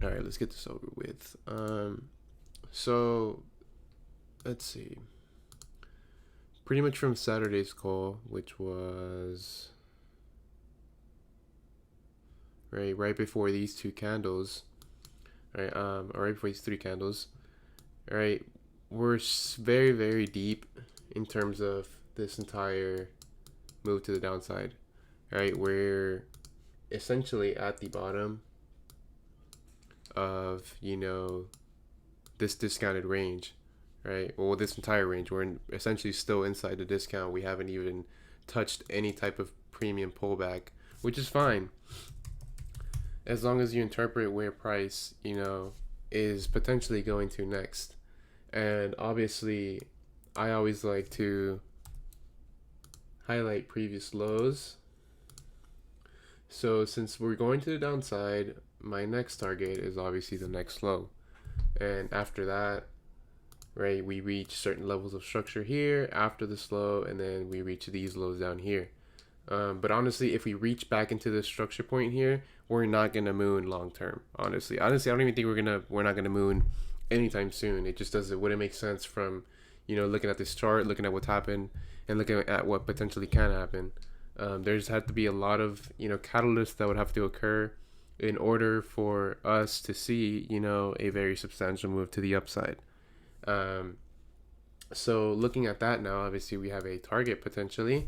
All right, let's get this over with. So let's see. Pretty much from Saturday's call, which was right before these two candles, right? Or right before these three candles, right? We're very, very deep in terms of this entire move to the downside, right? We're essentially at the bottom of, this discounted range, right? Well, this entire range, we're essentially still inside the discount. We haven't even touched any type of premium pullback, which is fine as long as you interpret where price, is potentially going to next. And obviously, I always like to highlight previous lows. So since we're going to the downside, my next target is obviously the next low. And after that, right, we reach certain levels of structure here after this low, and then we reach these lows down here. But honestly, if we reach back into this structure point here, we're not gonna moon long term. Honestly, I don't even think we're not gonna moon anytime soon. It just wouldn't make sense from, looking at this chart, looking at what's happened, and looking at what potentially can happen. There's had to be a lot of catalysts that would have to occur in order for us to see a very substantial move to the upside. So looking at that now, obviously we have a target potentially.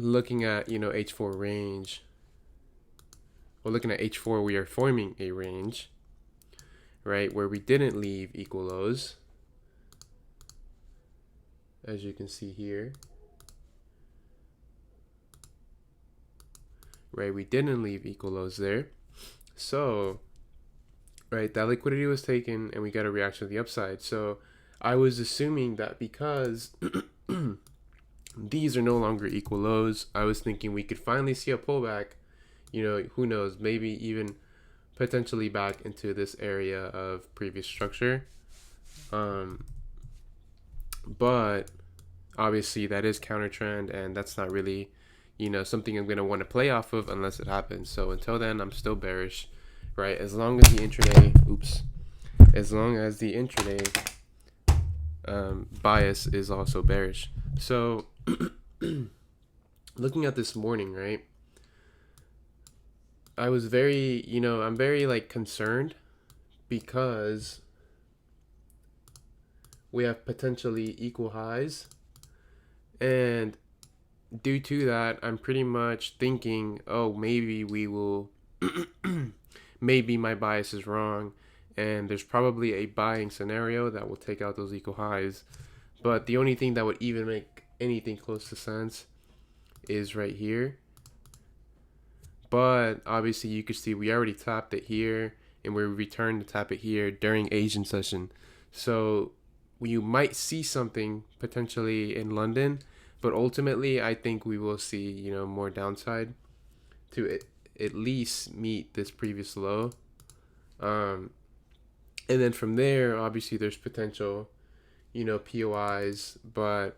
Looking at H4 range, well, looking at H4, we are forming a range, right, where we didn't leave equal lows, as you can see here. Right, we didn't leave equal lows there. So, right, that liquidity was taken and we got a reaction to the upside. So I was assuming that because these are no longer equal lows, I was thinking we could finally see a pullback, who knows, maybe even potentially back into this area of previous structure. But obviously that is counter trend, and that's not really something I'm going to want to play off of unless it happens. So until then, I'm still bearish, right? As long as the intraday bias is also bearish. So looking at this morning, right, I was very, I'm very concerned because we have potentially equal highs, and due to that, I'm pretty much thinking, oh, maybe we will, maybe my bias is wrong, and there's probably a buying scenario that will take out those equal highs. But the only thing that would even make anything close to sense is right here. But obviously you could see we already tapped it here, and we returned to tap it here during Asian session. So you might see something potentially in London, but ultimately I think we will see more downside to at least meet this previous low. And then from there, obviously there's potential POIs, but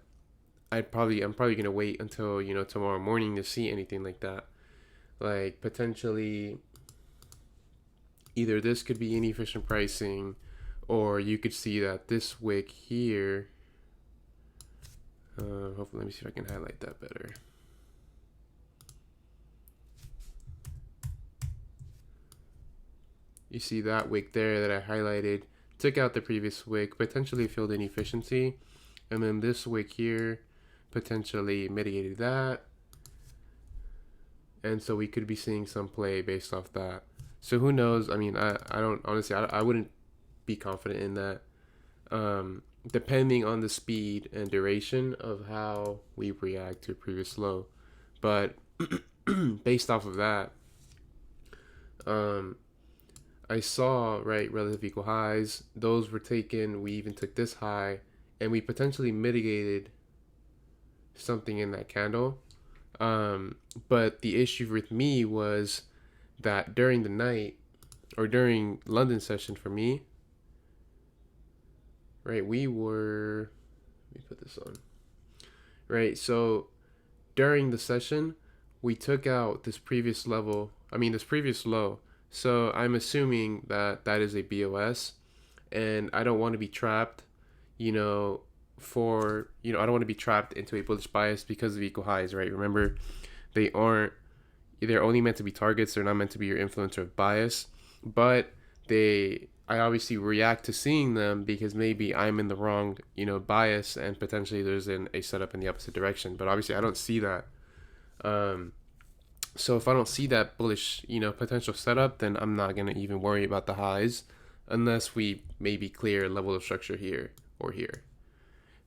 I'm probably gonna wait until tomorrow morning to see anything like that. Like potentially either this could be inefficient pricing, or you could see that this wick here, hopefully, let me see if I can highlight that better. You see that wick there that I highlighted, took out the previous wick, potentially filled inefficiency, and then this wick here potentially mitigated that. And so we could be seeing some play based off that. So who knows? I mean, I don't honestly, I wouldn't be confident in that. Depending on the speed and duration of how we react to a previous low. But based off of that, I saw, right, relative equal highs. Those were taken. We even took this high, and we potentially mitigated something in that candle. But the issue with me was that during the night, or during London session for me, right, let me put this on. Right, so during the session, we took out this previous low So I'm assuming that that is a BOS, and I don't want to be trapped, you know, I don't want to be trapped into a bullish bias because of equal highs, right? Remember, they aren't, they're only meant to be targets. They're not meant to be your influencer of bias, but I obviously react to seeing them because maybe I'm in the wrong, bias, and potentially there's a setup in the opposite direction. But obviously I don't see that. So if I don't see that bullish, potential setup, then I'm not gonna even worry about the highs unless we maybe clear a level of structure here or here,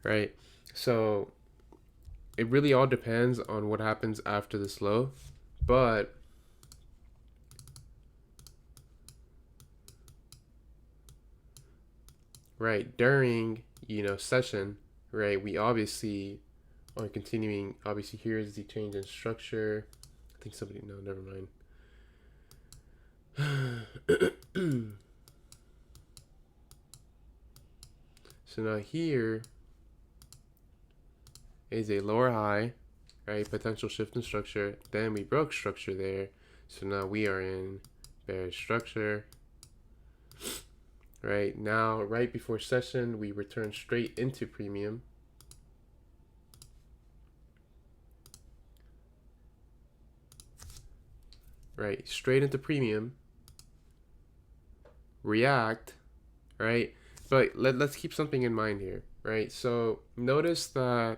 right? So it really all depends on what happens after this low, but right during session, right, we obviously are continuing. Obviously here is the change in structure. I think somebody, no, never mind. So now here is a lower high, right? Potential shift in structure. Then we broke structure there. So now we are in bearish structure. Right now, right before session, we return straight into premium. Right, straight into premium. React, right? But let's keep something in mind here, right? So notice that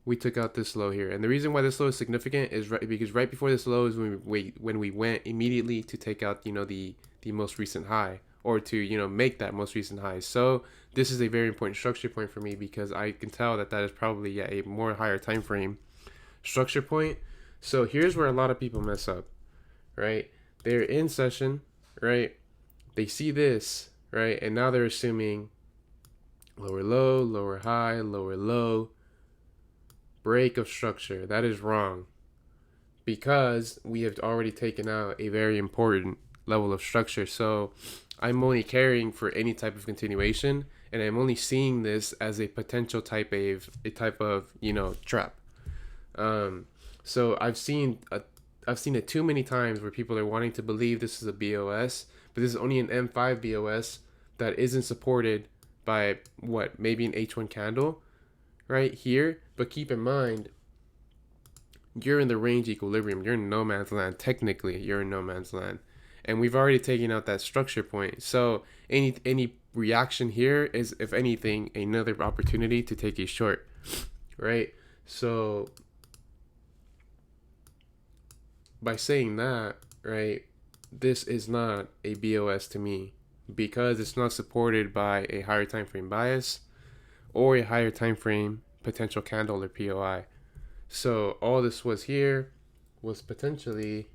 we took out this low here, and the reason why this low is significant is because right before this low is when we went immediately to take out the most recent high, or to make that most recent high. So this is a very important structure point for me because I can tell that is probably a more higher time frame structure point. So here's where a lot of people mess up, right? They're in session, right? They see this, right? And now they're assuming lower low, lower high, lower low, break of structure. That is wrong because we have already taken out a very important level of structure. So I'm only caring for any type of continuation, and I'm only seeing this as a potential type of trap. So I've seen it too many times where people are wanting to believe this is a BOS, but this is only an M5 BOS that isn't supported by maybe an H1 candle right here. But keep in mind, you're in the range equilibrium. You're in no man's land. Technically, you're in no man's land, and we've already taken out that structure point. So any reaction here is, if anything, another opportunity to take a short, right? So by saying that, right, this is not a BOS to me because it's not supported by a higher time frame bias or a higher time frame potential candle or POI. So all this was here was potentially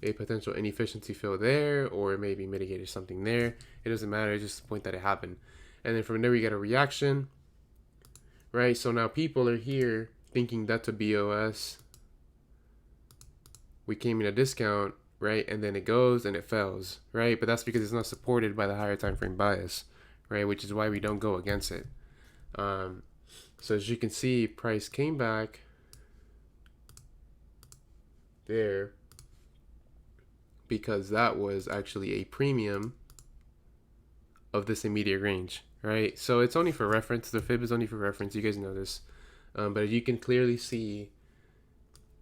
a potential inefficiency fill there, or maybe mitigated something there. It doesn't matter, it's just the point that it happened. And then from there we get a reaction, right? So now people are here thinking that's a BOS. We came in a discount, right? And then it goes and it fails, right? But that's because it's not supported by the higher time frame bias, right? Which is why we don't go against it. So as you can see, price came back there because that was actually a premium of this immediate range, right? So it's only for reference. The fib is only for reference. You guys know this. But you can clearly see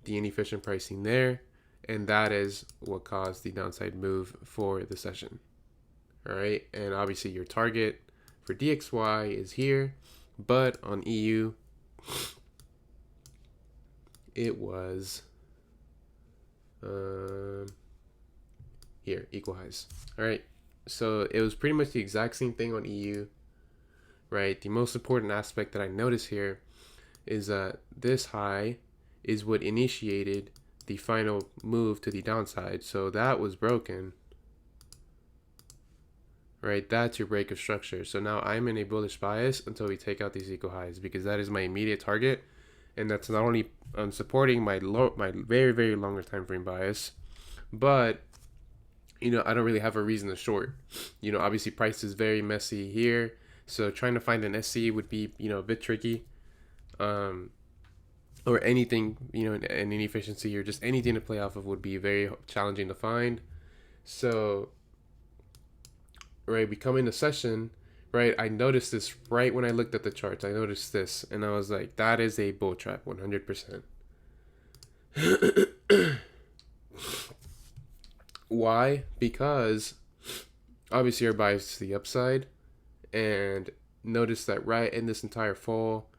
the inefficient pricing there, and that is what caused the downside move for the session. All right, and obviously your target for DXY is here, but on EU, it was here, equal highs. All right, so it was pretty much the exact same thing on EU, right? The most important aspect that I notice here is that this high is what initiated the final move to the downside. So that was broken, right? That's your break of structure. So now I'm in a bullish bias until we take out these equal highs, because that is my immediate target, and that's not only supporting my very, very longer time frame bias, but I don't really have a reason to short. Obviously price is very messy here, so trying to find an SC would be a bit tricky. or anything, you know, an inefficiency or just anything to play off of would be very challenging to find. So, right, we come into session, right, I noticed this right when I looked at the charts. I noticed this, and I was like, that is a bull trap, 100%. Why? Because obviously our bias to the upside, and notice that right in this entire fall,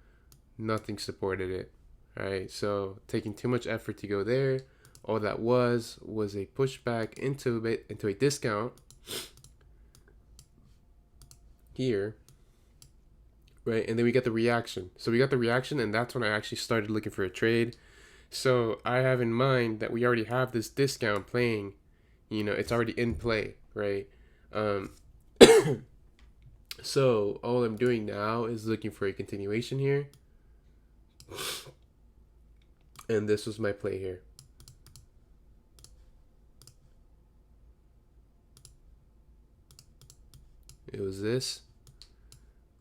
nothing supported it. Right, so taking too much effort to go there. All that was a pushback into a discount here, right? And then we get the reaction. So we got the reaction, and that's when I actually started looking for a trade. So I have in mind that we already have this discount playing. You know, it's already in play, right? So all I'm doing now is looking for a continuation here. And this was my play here. It was this.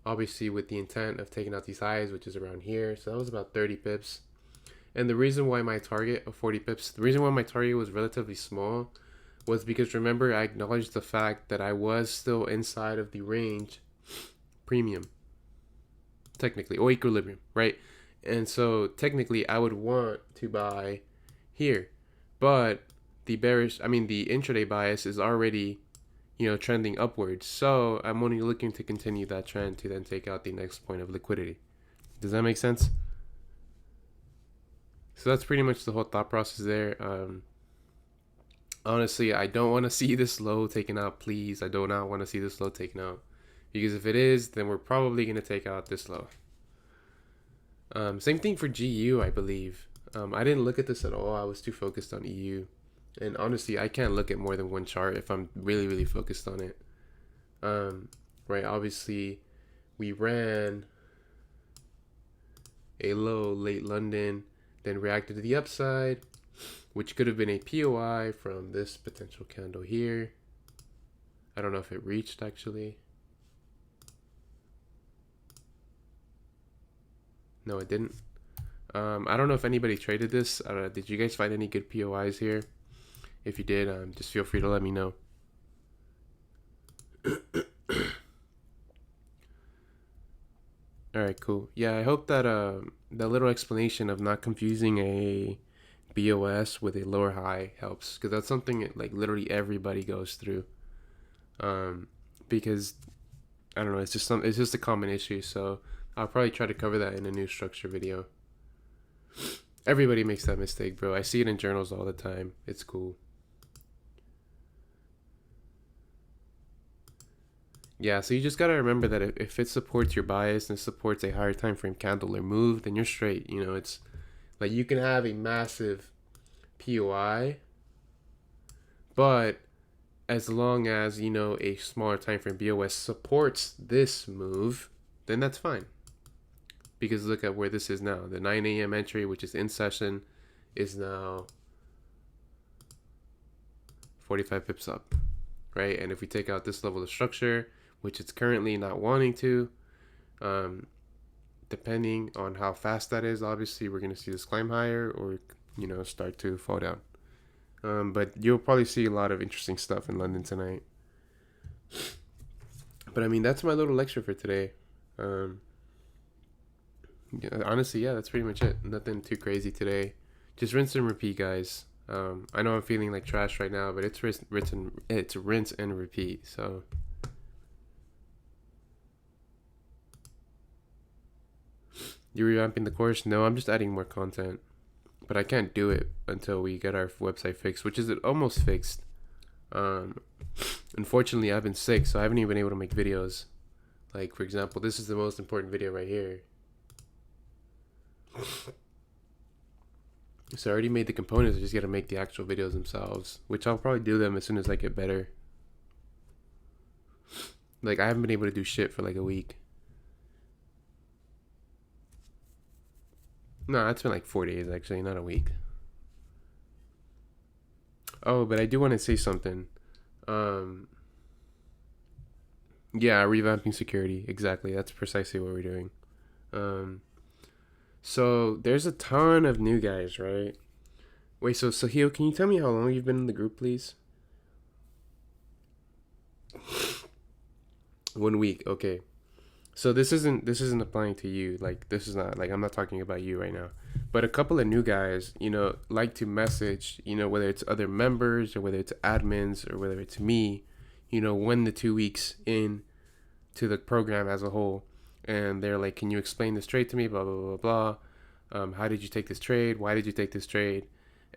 Obviously with the intent of taking out these highs, which is around here. So that was about 30 pips. And the reason why my target of 40 pips, the reason why my target was relatively small was because, remember, I acknowledged the fact that I was still inside of the range premium, technically, or equilibrium, right? And so technically I would want to buy here, but the intraday bias is already, you know, trending upwards. So I'm only looking to continue that trend to then take out the next point of liquidity. Does that make sense? So that's pretty much the whole thought process there. Honestly, I don't want to see this low taken out, please. I do not want to see this low taken out. Because if it is, then we're probably going to take out this low. Same thing for GU, I believe. I didn't look at this at all. I was too focused on EU. And honestly, I can't look at more than one chart if I'm really, really focused on it. Right, obviously, we ran a low late London, then reacted to the upside, which could have been a POI from this potential candle here. I don't know if it reached, actually. No, it didn't. I don't know if anybody traded this. Did you guys find any good POIs here? If you did, just feel free to let me know. All right, cool. Yeah, I hope that that little explanation of not confusing a BOS with a lower high helps, because that's something like literally everybody goes through. Because I don't know, it's just a common issue. So I'll probably try to cover that in a new structure video. Everybody makes that mistake, bro. I see it in journals all the time. It's cool. Yeah, so you just gotta remember that if it supports your bias and supports a higher time frame candle or move, then you're straight. You know, it's like you can have a massive POI, but as long as, you know, a smaller time frame BOS supports this move, then that's fine. Because look at where this is now. The 9 a.m. entry, which is in session, is now 45 pips up, right? And if we take out this level of structure, which it's currently not wanting to, depending on how fast that is, obviously we're going to see this climb higher or, you know, start to fall down. But you'll probably see a lot of interesting stuff in London tonight. But I mean, that's my little lecture for today. Yeah, honestly, yeah, that's pretty much it. Nothing too crazy today. Just rinse and repeat, guys. I know I'm feeling like trash right now, but it's rinse and repeat. So you're revamping the course? No, I'm just adding more content, but I can't do it until we get our website fixed, which is almost fixed. Unfortunately, I've been sick, so I haven't even been able to make videos. Like, for example, this is the most important video right here. So I already made the components. I just got to make the actual videos themselves, which I'll probably do them as soon as I get better. Like, I haven't been able to do shit for like a week. No, it's been like 4 days actually, not a week. Oh, but I do want to say something. Yeah, revamping security. Exactly. That's precisely what we're doing. So there's a ton of new guys, right? Wait, so Sahil, can you tell me how long you've been in the group, please? 1 week, okay. So this isn't applying to you. Like this is not like I'm not talking about you right now. But a couple of new guys, like to message, whether it's other members or whether it's admins or whether it's me, when the 2 weeks in to the program as a whole, and they're like, "Can you explain this trade to me?" Blah blah blah blah. How did you take this trade? Why did you take this trade?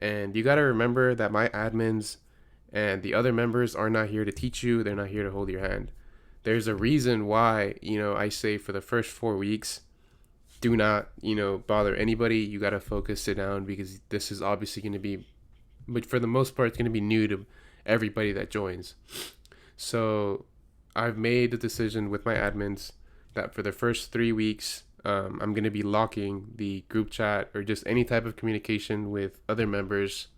And you got to remember that my admins and the other members are not here to teach you. They're not here to hold your hand. There's a reason why, I say for the first 4 weeks, do not, bother anybody. You got to focus, sit down, because this is obviously going to be, but for the most part, it's going to be new to everybody that joins. So I've made the decision with my admins that for the first 3 weeks, I'm going to be locking the group chat or just any type of communication with other members,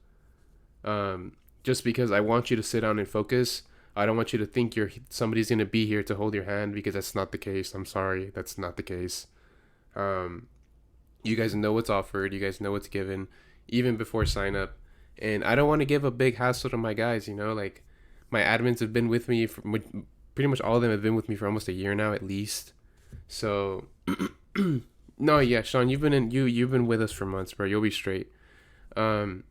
just because I want you to sit down and focus. I don't want you to think somebody's going to be here to hold your hand, because that's not the case. I'm sorry, that's not the case. You guys know what's offered. You guys know what's given, even before sign up. And I don't want to give a big hassle to my guys. Like my admins have been with me for pretty much all of them have been with me for almost a year now, at least. So, no, yeah, Sean, you've been with us for months, bro. You'll be straight. But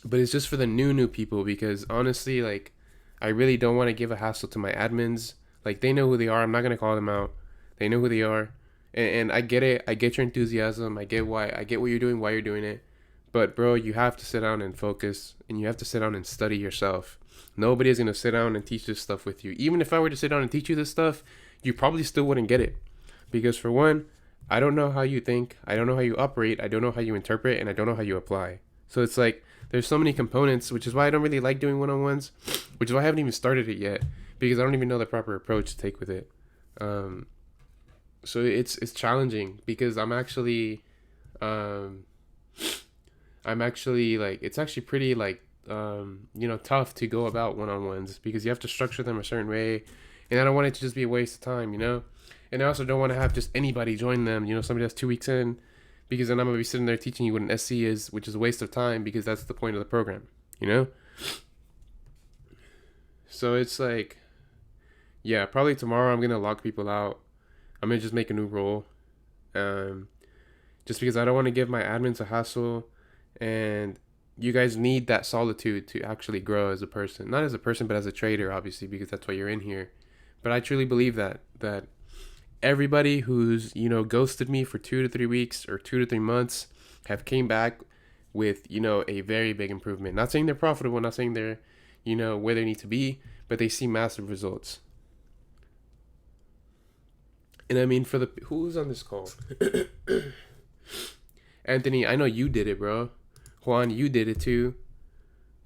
it's just for the new people, because honestly, like, I really don't want to give a hassle to my admins. Like, they know who they are. I'm not gonna call them out. They know who they are, and I get it. I get your enthusiasm. I get what you're doing, why you're doing it. But bro, you have to sit down and focus, and you have to sit down and study yourself. Nobody is gonna sit down and teach this stuff with you. Even if I were to sit down and teach you this stuff, you probably still wouldn't get it, because for one, I don't know how you think. I don't know how you operate. I don't know how you interpret, and I don't know how you apply. So it's like there's so many components, which is why I don't really like doing one-on-ones, which is why I haven't even started it yet, because I don't even know the proper approach to take with it. So it's challenging, because I'm actually like, it's actually pretty like tough to go about one-on-ones, because you have to structure them a certain way, and I don't want it to just be a waste of time, and I also don't want to have just anybody join them, somebody that's 2 weeks in, because then I'm gonna be sitting there teaching you what an SC is, which is a waste of time, because that's the point of the program. So it's like, yeah, probably tomorrow I'm gonna lock people out. I'm gonna just make a new role, just because I don't want to give my admins a hassle, and you guys need that solitude to actually grow as a person, not as a person, but as a trader, obviously, because that's why you're in here. But I truly believe that everybody who's ghosted me for 2 to 3 weeks or 2 to 3 months have came back with a very big improvement. Not saying they're profitable, not saying they're where they need to be, but they see massive results. And I mean, for the who's on this call, Anthony, I know you did it, bro. Juan, you did it too,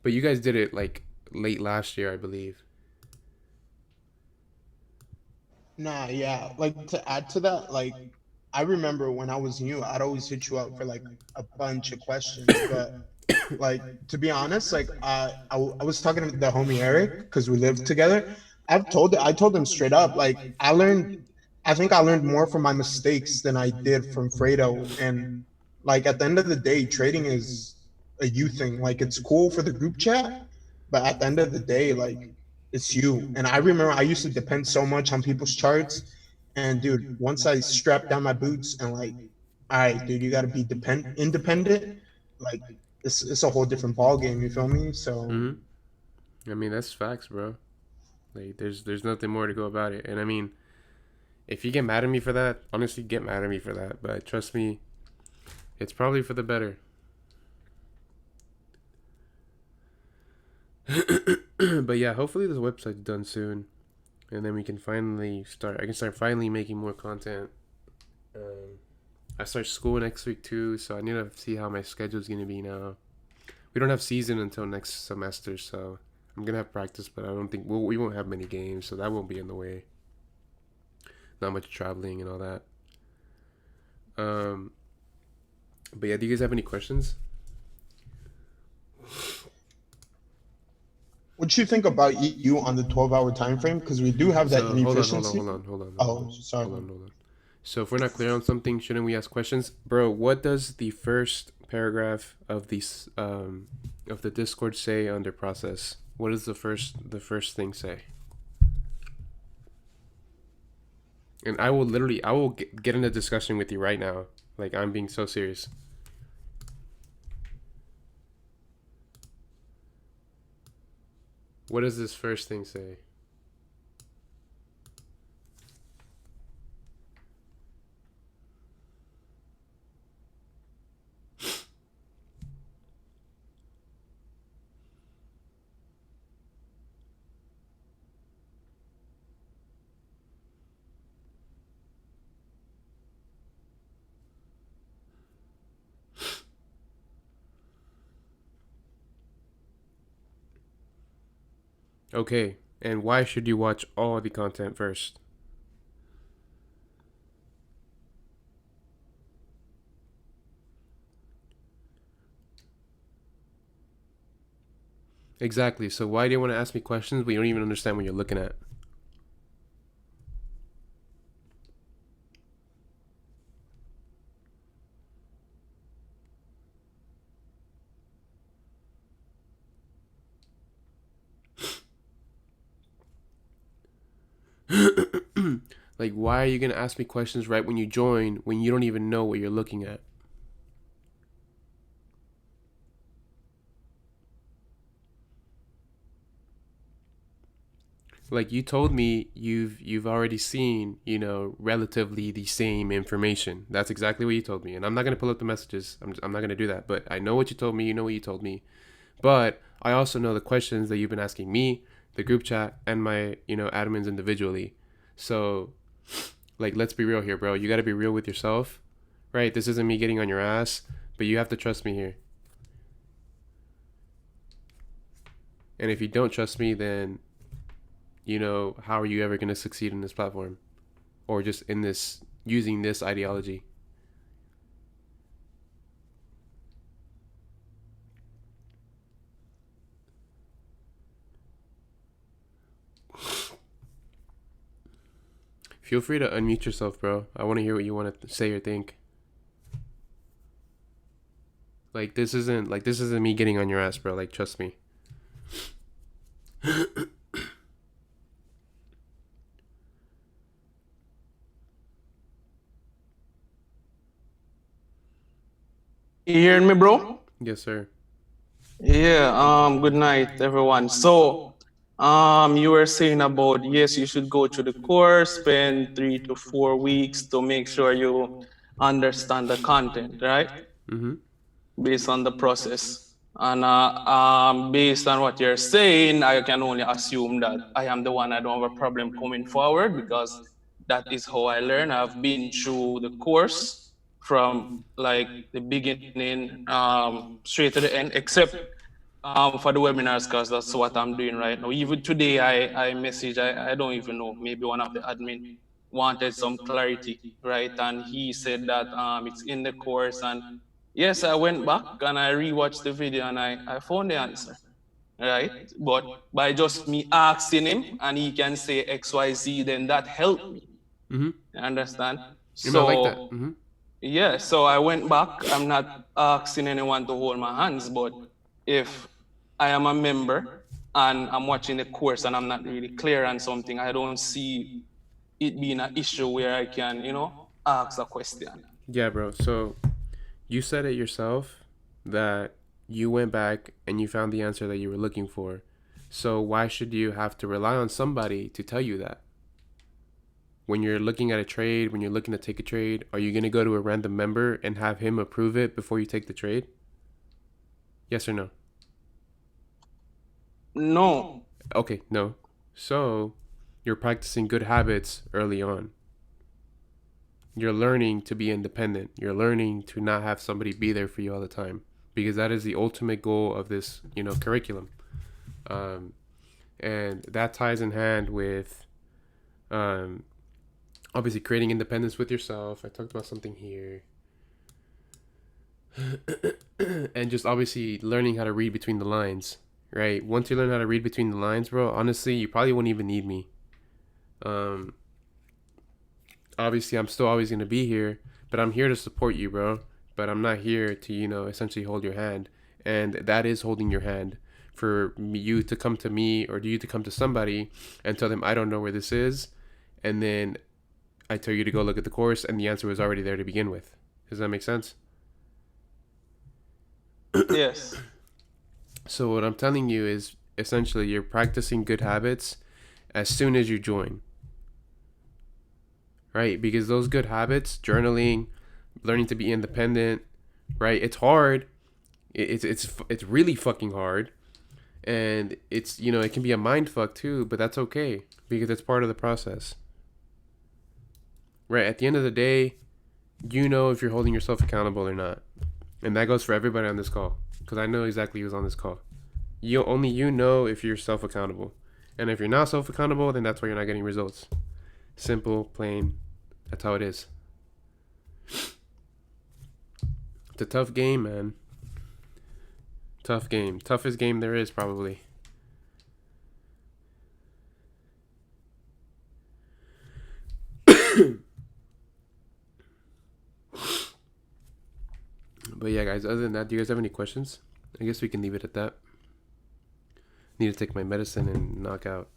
but you guys did it like late last year, I believe. Nah, yeah. Like to add to that, like I remember when I was new, I'd always hit you up for like a bunch of questions. But like to be honest, like I was talking to the homie Eric because we lived together. I told him straight up, like I think I learned more from my mistakes than I did from Fredo. And like at the end of the day, trading is a you thing. Like it's cool for the group chat, but at the end of the day, like it's you. And I remember I used to depend so much on people's charts. And dude, once I strapped down my boots and like, all right, dude, you got to be independent. Like it's a whole different ball game. You feel me? So Hmm. I mean, that's facts, bro. Like, there's nothing more to go about it. And I mean, if you get mad at me for that, honestly, get mad at me for that. But trust me, it's probably for the better. But yeah, hopefully this website's done soon, and then we can finally start. I can start finally making more content. Um, I start school next week too, so I need to see how my schedule's gonna be now. We don't have season until next semester, so I'm gonna have practice, but I don't think we won't have many games, so that won't be in the way. Not much traveling and all that. Um, but yeah, do you guys have any questions? what you think about EU on the 12-hour time frame? Because we do have that So hold on, hold on, inefficiency. hold on, hold on, hold Oh, on, sorry. hold on, hold on. So if we're not clear on something, shouldn't we ask questions? Bro, what does the first paragraph of the Discord say under process? What does the first thing say? And I will get in a discussion with you right now. Like, I'm being so serious. What does this first thing say? Okay, and why should you watch all the content first? Exactly. So why do you want to ask me questions but you don't even understand what you're looking at? Like, why are you going to ask me questions right when you join when you don't even know what you're looking at? Like, you told me you've already seen, relatively the same information. That's exactly what you told me. And I'm not going to pull up the messages. I'm not going to do that. But I know what you told me. You know what you told me. But I also know the questions that you've been asking me, the group chat, and my, admins individually. So, like, let's be real here, bro. You got to be real with yourself, right? This isn't me getting on your ass, but you have to trust me here. And if you don't trust me, then, how are you ever going to succeed in this platform? Or just in this, using this ideology? Feel free to unmute yourself, bro. I want to hear what you want to say or think. Like, this isn't me getting on your ass, bro. Like, trust me. You hearing me, bro? Yes, sir. Yeah, good night, everyone. So, you were saying about, yes, you should go through the course, spend 3 to 4 weeks to make sure you understand the content, right? Mm-hmm. Based on the process. And based on what you're saying, I can only assume that I am the one I don't have a problem coming forward because that is how I learn. I've been through the course from like the beginning straight to the end, except for the webinars, because that's what I'm doing right now. Even today, I message, I don't even know, maybe one of the admin wanted some clarity, right? And he said that it's in the course. And yes, I went back and I rewatched the video and I found the answer, right? But by just me asking him and he can say XYZ, then that helped me. Mm-hmm. You understand? I like that. So, Mm-hmm. yeah, so I went back. I'm not asking anyone to hold my hands, but if I am a member and I'm watching the course and I'm not really clear on something, I don't see it being an issue where I can, ask a question. Yeah, bro. So you said it yourself that you went back and you found the answer that you were looking for. So why should you have to rely on somebody to tell you that? When you're looking at a trade, when you're looking to take a trade, are you going to go to a random member and have him approve it before you take the trade? Yes or no? No. Okay, no. So you're practicing good habits early on. You're learning to be independent. You're learning to not have somebody be there for you all the time, because that is the ultimate goal of this, curriculum. And that ties in hand with obviously creating independence with yourself. I talked about something here. And just obviously learning how to read between the lines, right? Once you learn how to read between the lines, bro, honestly, you probably won't even need me. obviously I'm still always going to be here, but I'm here to support you, bro. But I'm not here to, essentially hold your hand. And that is holding your hand. For you to come to me or you to come to somebody and tell them I don't know where this is, and then I tell you to go look at the course and the answer was already there to begin with. Does that make sense? Yes. So what I'm telling you is essentially you're practicing good habits as soon as you join. Right? Because those good habits, journaling, learning to be independent, right? It's hard. It's really fucking hard. And it's, it can be a mind fuck too, but that's okay because it's part of the process. Right? At the end of the day, if you're holding yourself accountable or not. And that goes for everybody on this call because I know exactly who's on this call. Only you know if you're self accountable. And if you're not self accountable, then that's why you're not getting results. Simple, plain. That's how it is. It's a tough game, man. Tough game. Toughest game there is, probably. But yeah, guys, other than that, do you guys have any questions? I guess we can leave it at that. Need to take my medicine and knock out.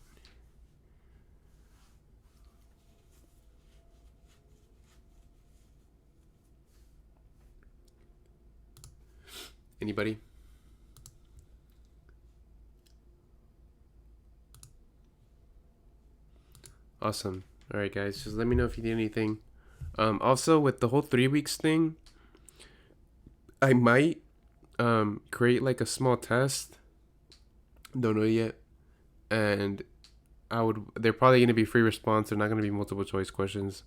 Anybody? Awesome. All right, guys, just let me know if you need anything. Also, with the whole 3 weeks thing, I might create like a small test. Don't know yet. And they're probably going to be free response. They're not going to be multiple choice questions,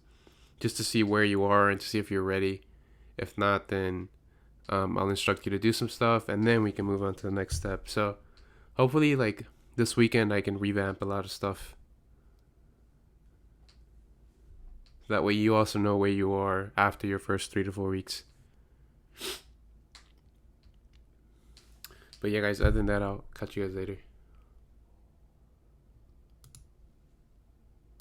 just to see where you are and to see if you're ready. If not, then I'll instruct you to do some stuff and then we can move on to the next step. So hopefully like this weekend I can revamp a lot of stuff. That way you also know where you are after your first 3 to 4 weeks. But yeah, guys, other than that, I'll catch you guys later.